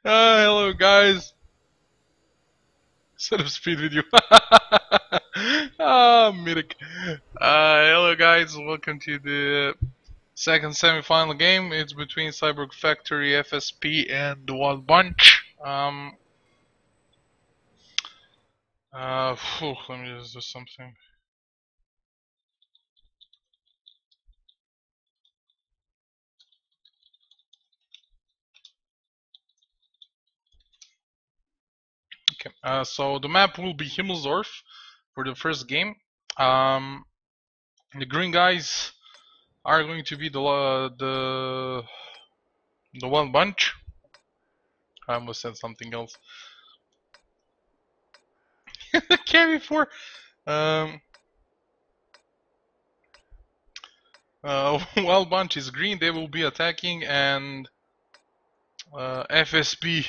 Hello guys. Set of speed video. Mirik. Hello guys, welcome to the second semi-final game. It's between Cyborg Factory.FSP and the Wild Bunch. Let me just do something. Okay, so the map will be Himmelsdorf for the first game. The green guys are going to be the Wild Bunch. I almost said something else. KV4. Wild Bunch is green. They will be attacking, and FSB.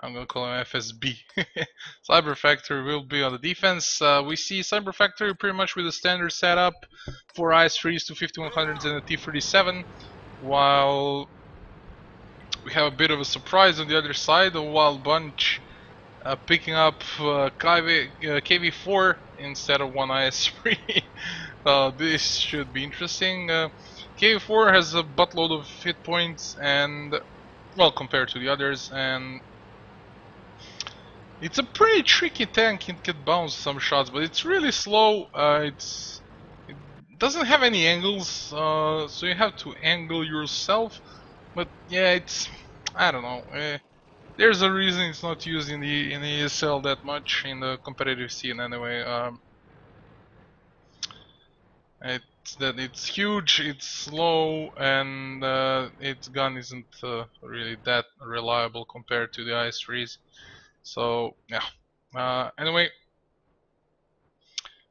I'm gonna call him FSB. Cyber Factory will be on the defense. We see Cyber Factory pretty much with a standard setup, 4 IS-3s, 2 5100s, and a T-37, while we have a bit of a surprise on the other side. The Wild Bunch picking up KV4 instead of 1 IS-3. This should be interesting. KV4 has a buttload of hit points, and well, compared to the others, and it's a pretty tricky tank. It can bounce some shots, but it's really slow. It doesn't have any angles, so you have to angle yourself. But yeah, I don't know. There's a reason it's not used in the ESL that much in the competitive scene anyway. It's huge, it's slow, and its gun isn't really that reliable compared to the IS-3s. So yeah. Anyway,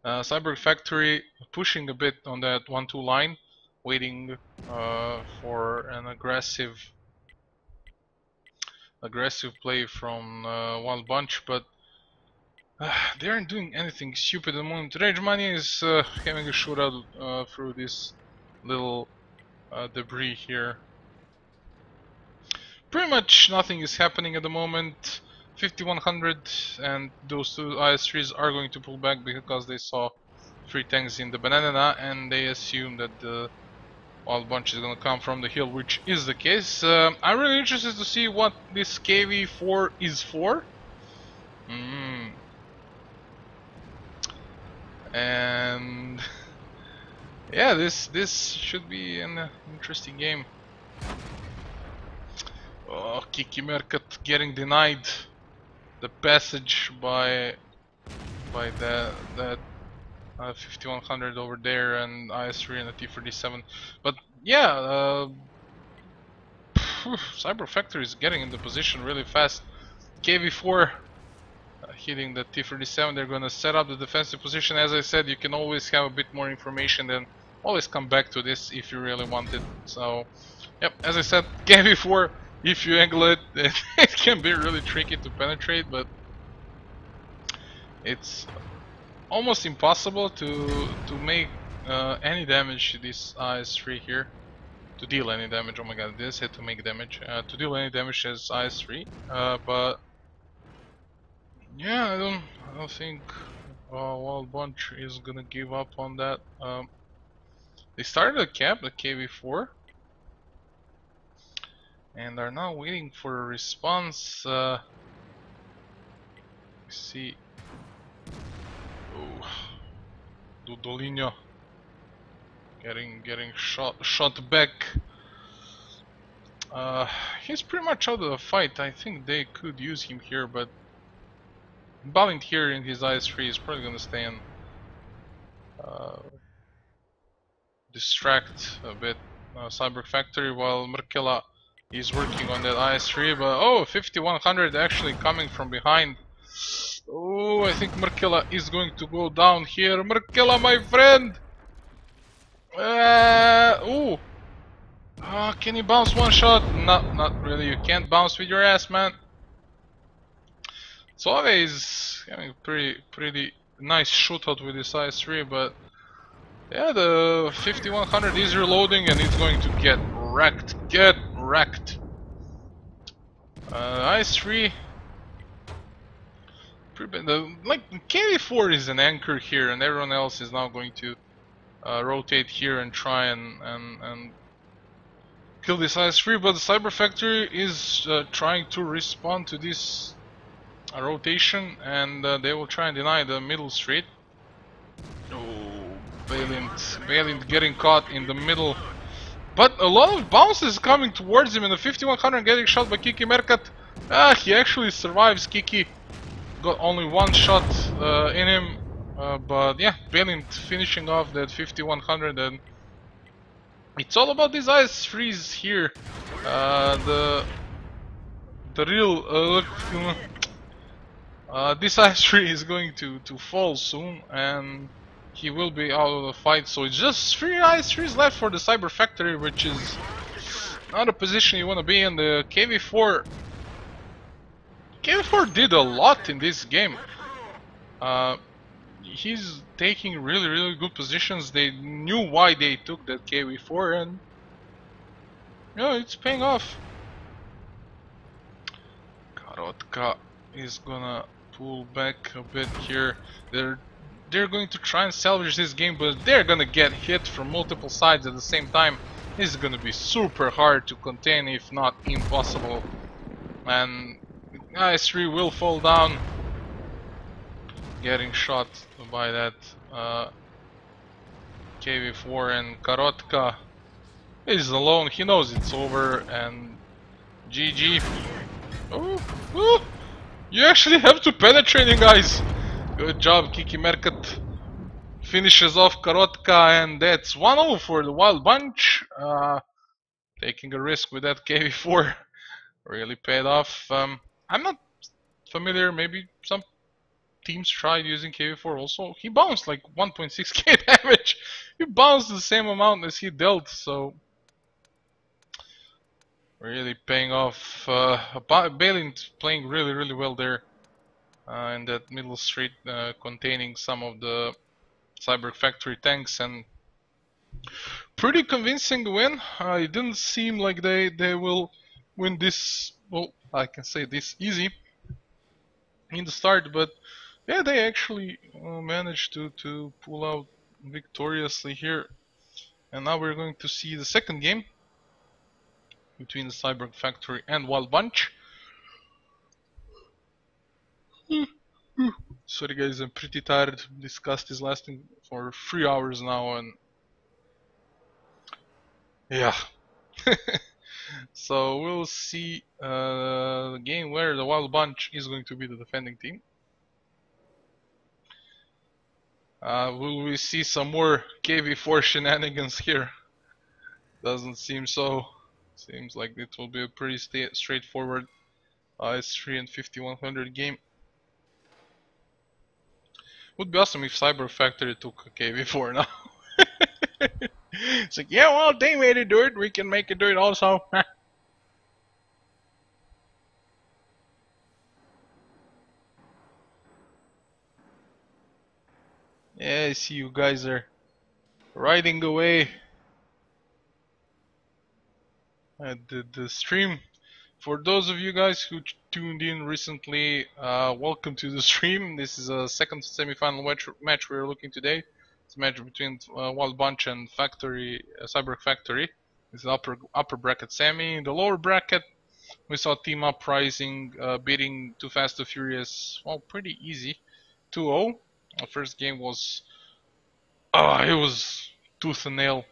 Cyborg Factory pushing a bit on that 1-2 line, waiting for an aggressive play from Wild Bunch, but they aren't doing anything stupid at the moment. Rage Money is having a shootout through this little debris here. Pretty much nothing is happening at the moment. 5100 and those two IS-3s are going to pull back because they saw 3 tanks in the banana, and they assume that the Wild Bunch is gonna come from the hill, which is the case. I'm really interested to see what this KV4 is for. And yeah, this should be an interesting game. Oh, kikimerkat getting denied the passage by that 5100 over there, and IS-3 and the T-37. But yeah, Cyber Factory is getting into position really fast. KV4 hitting the T-37. They're gonna set up the defensive position. As I said, you can always have a bit more information, and always come back to this if you really want it. So yep, as I said, KV4, if you angle it, it can be really tricky to penetrate, but it's almost impossible to make any damage to this IS-3 here. To deal any damage, oh my god, this had to make damage. To deal any damage as IS-3, but yeah, I don't think Wild Bunch is gonna give up on that. They started a cap, the KV4, and are now waiting for a response. Let's see. Oh, Dudolinho getting shot back. He's pretty much out of the fight. I think they could use him here, but Valdyr in his IS-3 is probably gonna stay and distract a bit Cyber Factory, while Merkela is working on that IS-3. But oh, 5100 actually coming from behind. Oh, I think Merkela is going to go down here. Merkela, my friend! Can he bounce one shot? Not really. You can't bounce with your ass, man. Suave is having a pretty nice shootout with this IS-3, but yeah, the 5100 is reloading and it's going to get wrecked. Get wrecked. IS3. Like KV4 is an anchor here, and everyone else is now going to rotate here and try and kill this IS3. But the Cyber Factory is trying to respond to this rotation, and they will try and deny the middle street. Oh, Valiant getting caught in the middle. But a lot of bounces coming towards him, and the 5100 getting shot by kikimerkat. He actually survives. Kiki got only one shot in him, but yeah, Valiant finishing off that 5100, and it's all about these IS3s here. The real this IS3 is going to fall soon, and he will be out of the fight. So it's just 3 IS3s left for the Cyber Factory, which is not a position you want to be in. The KV4 did a lot in this game. He's taking really good positions. They knew why they took that KV4, and yeah, it's paying off. Karotka is gonna pull back a bit here. They're going to try and salvage this game, but they're gonna get hit from multiple sides at the same time. This is gonna be super hard to contain, if not impossible. And IS3 will fall down, getting shot by that KV4, and Karotka is alone. He knows it's over, and GG. Oh, you actually have to penetrate, you guys. Good job, kikimerkat. Finishes off Karotka, and that's 1-0 for the Wild Bunch. Taking a risk with that KV4 really paid off. I'm not familiar, maybe some teams tried using KV4 also. He bounced like 1.6k damage. He bounced the same amount as he dealt, so really paying off. Valiant playing really well there in that middle street, containing some of the Cyborg Factory tanks, and pretty convincing win. It didn't seem like they will win this, well, I can say this easy in the start, but yeah, they actually managed to pull out victoriously here. And now we're going to see the second game between the Cyborg Factory and Wild Bunch. Sorry guys, I'm pretty tired. This cast is lasting for 3 hours now, and yeah. So we'll see the game where the Wild Bunch is going to be the defending team. Will we see some more KV4 shenanigans here? Doesn't seem so. Seems like it will be a pretty straightforward IS3 and 5100 game. Would be awesome if Cyber Factory took a KV4 now. It's like, yeah, well, they made it do it, we can make it do it also. Yeah, I see you guys are riding away at the stream. For those of you guys who tuned in recently, welcome to the stream. This is a second semi-final match we're looking today. It's a match between Wild Bunch and Factory, Cyborg Factory. It's the upper bracket semi. In the lower bracket, we saw Team Uprising beating Too Fast Too Furious, well, pretty easy, 2-0. The first game was, it was tooth and nail.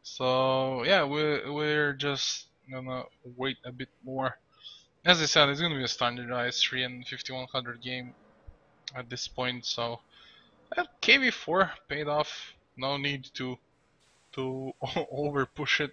So yeah, we're just gonna wait a bit more. As I said, it's gonna be a standardized 3 and 5100 game at this point. So KV4 paid off. No need to over push it.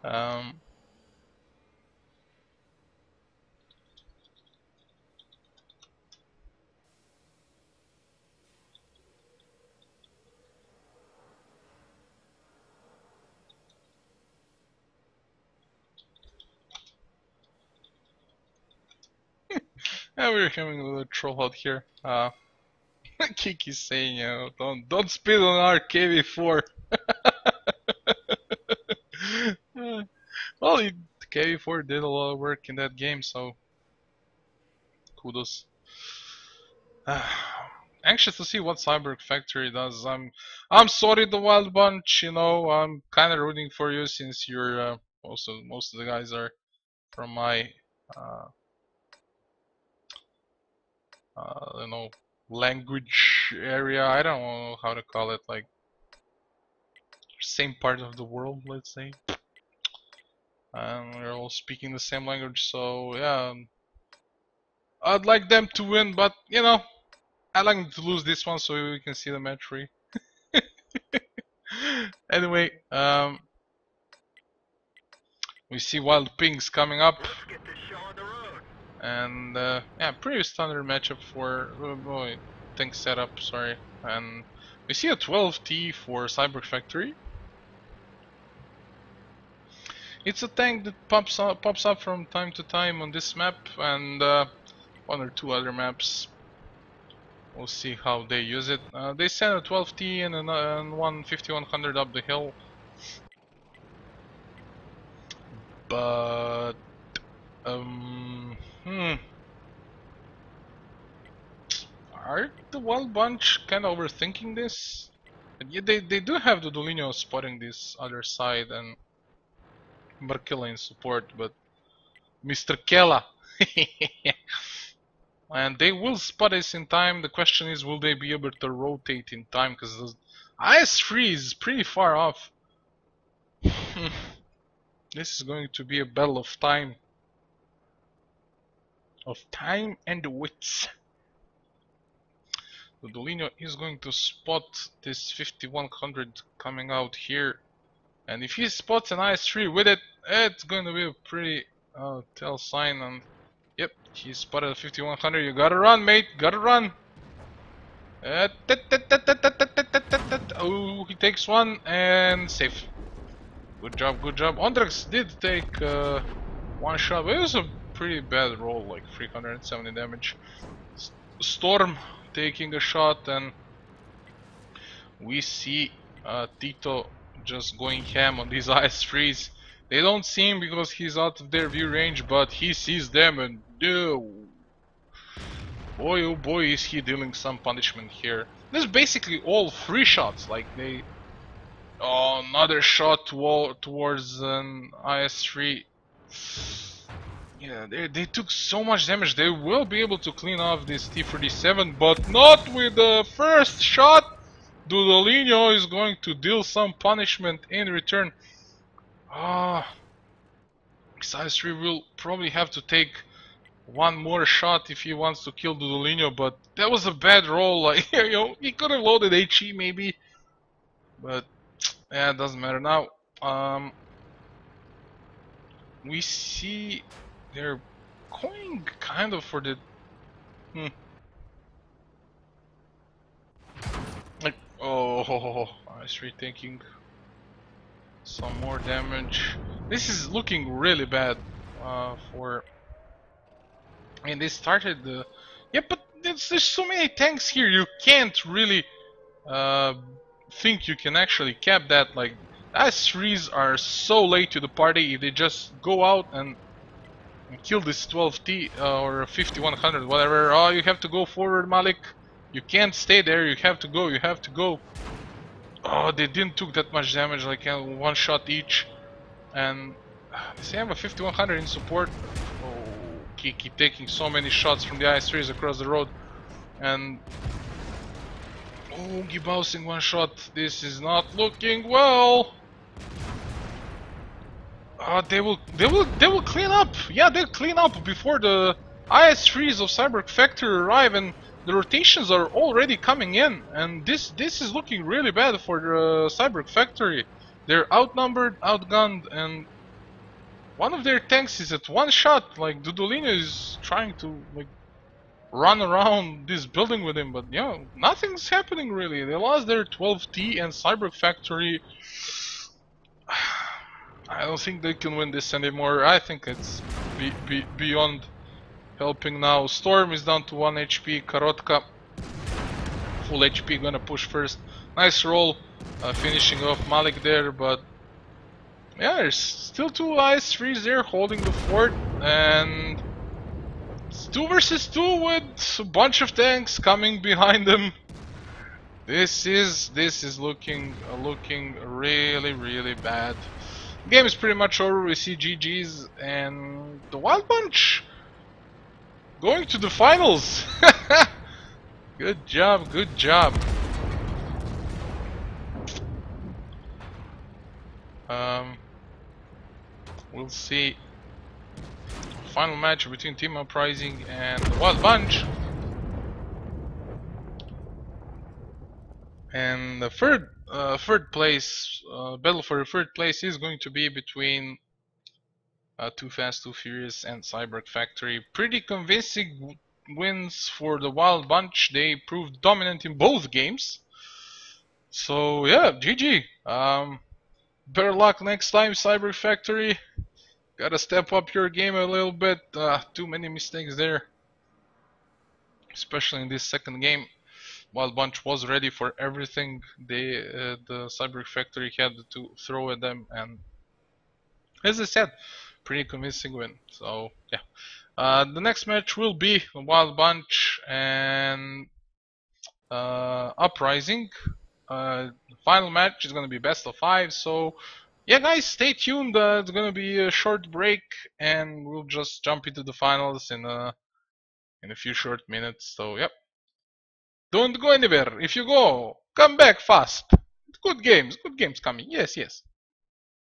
um, Yeah, we're having a little troll out here. Kiki's saying, don't spit on our KV4. Well, KV4 did a lot of work in that game, so kudos. Anxious to see what Cyborg Factory does. I'm sorry, the Wild Bunch. I'm kind of rooting for you since you're most of the guys are from my language area. I don't know how to call it, like same part of the world, let's say. And we're all speaking the same language, so yeah. I'd like them to win, but I'd like them to lose this one so we can see the match free. Anyway, we see Wild Pinks coming up. And yeah, pretty standard matchup for tank setup, sorry. And we see a 12T for Cyborg Factory. It's a tank that pops up from time to time on this map and one or two other maps. We'll see how they use it. They send a 12T and one 5100 up the hill. But are the Wild Bunch kind of overthinking this? Yeah, they do have the Dudolinho spotting this other side and Markella in support, but Mr. Kella. And they will spot us in time. The question is, will they be able to rotate in time? Because the IS-3 is pretty far off. This is going to be a battle of time. Of time and wits. The Dudolinho is going to spot this 5100 coming out here. And if he spots an IS-3 with it, it's going to be a pretty tell sign. And yep, he spotted a 5100. You gotta run, mate. Gotta run. Oh, he takes one and safe. Good job, good job. Ondrex did take one shot, but it was a pretty bad roll, like 370 damage. Storm taking a shot, and we see TITOO just going ham on these IS-3s. They don't see him because he's out of their view range, but he sees them, and boy oh boy is he dealing some punishment here. This is basically all free shots, like they... Oh, another shot towards an IS-3. Yeah, they took so much damage. They will be able to clean off this T-37, but not with the first shot. Dudolinho is going to deal some punishment in return. This IS-3 will probably have to take one more shot if he wants to kill Dudolinho, but that was a bad roll. Like, he could have loaded HE maybe, but yeah, it doesn't matter now. We see they're going kind of for the like, oh, IS-3 taking some more damage. This is looking really bad for. I mean, they started the yeah, but there's so many tanks here. You can't really think you can actually cap that. Like, IS-3s are so late to the party. If they just go out and kill this 12T or 5100, whatever. Oh, you have to go forward, Malik. You can't stay there. You have to go. You have to go. Oh, they didn't took that much damage, like one shot each. And they have a 5100 in support. Oh, Kiki taking so many shots from the IS-3s across the road. And oh, Gibausing one shot. This is not looking well. They will clean up. Yeah, they'll clean up before the IS-3s of Cyborg Factory arrive, and the rotations are already coming in. And this is looking really bad for the Cyborg Factory. They're outnumbered, outgunned, and one of their tanks is at one shot. Like, Dudolinho is trying to like run around this building with him, but yeah, nothing's happening really. They lost their 12T, and Cyborg Factory, I don't think they can win this anymore. I think it's beyond helping now. Storm is down to 1 HP. Karotka full HP, gonna push first. Nice roll, finishing off Malik there, but yeah, there's still two ice trees there holding the fort, and it's 2 versus 2 with a bunch of tanks coming behind them. This is looking really bad. The game is pretty much over. We see GG's and the Wild Bunch going to the finals. Good job, good job. We'll see. Final match between Team Uprising and the Wild Bunch. And the third place, battle for the third place is going to be between Too Fast, Too Furious and Cyborg Factory. Pretty convincing wins for the Wild Bunch. They proved dominant in both games. So yeah, GG. Better luck next time, Cyborg Factory. Gotta step up your game a little bit. Too many mistakes there, especially in this second game. Wild Bunch was ready for everything the Cyborg Factory had to throw at them, and as I said, pretty convincing win. So yeah, the next match will be Wild Bunch and Uprising. The final match is gonna be best of 5. So yeah, guys, stay tuned. It's gonna be a short break, and we'll just jump into the finals in a few short minutes. So yep. Don't go anywhere. If you go, come back fast. Good games coming. Yes.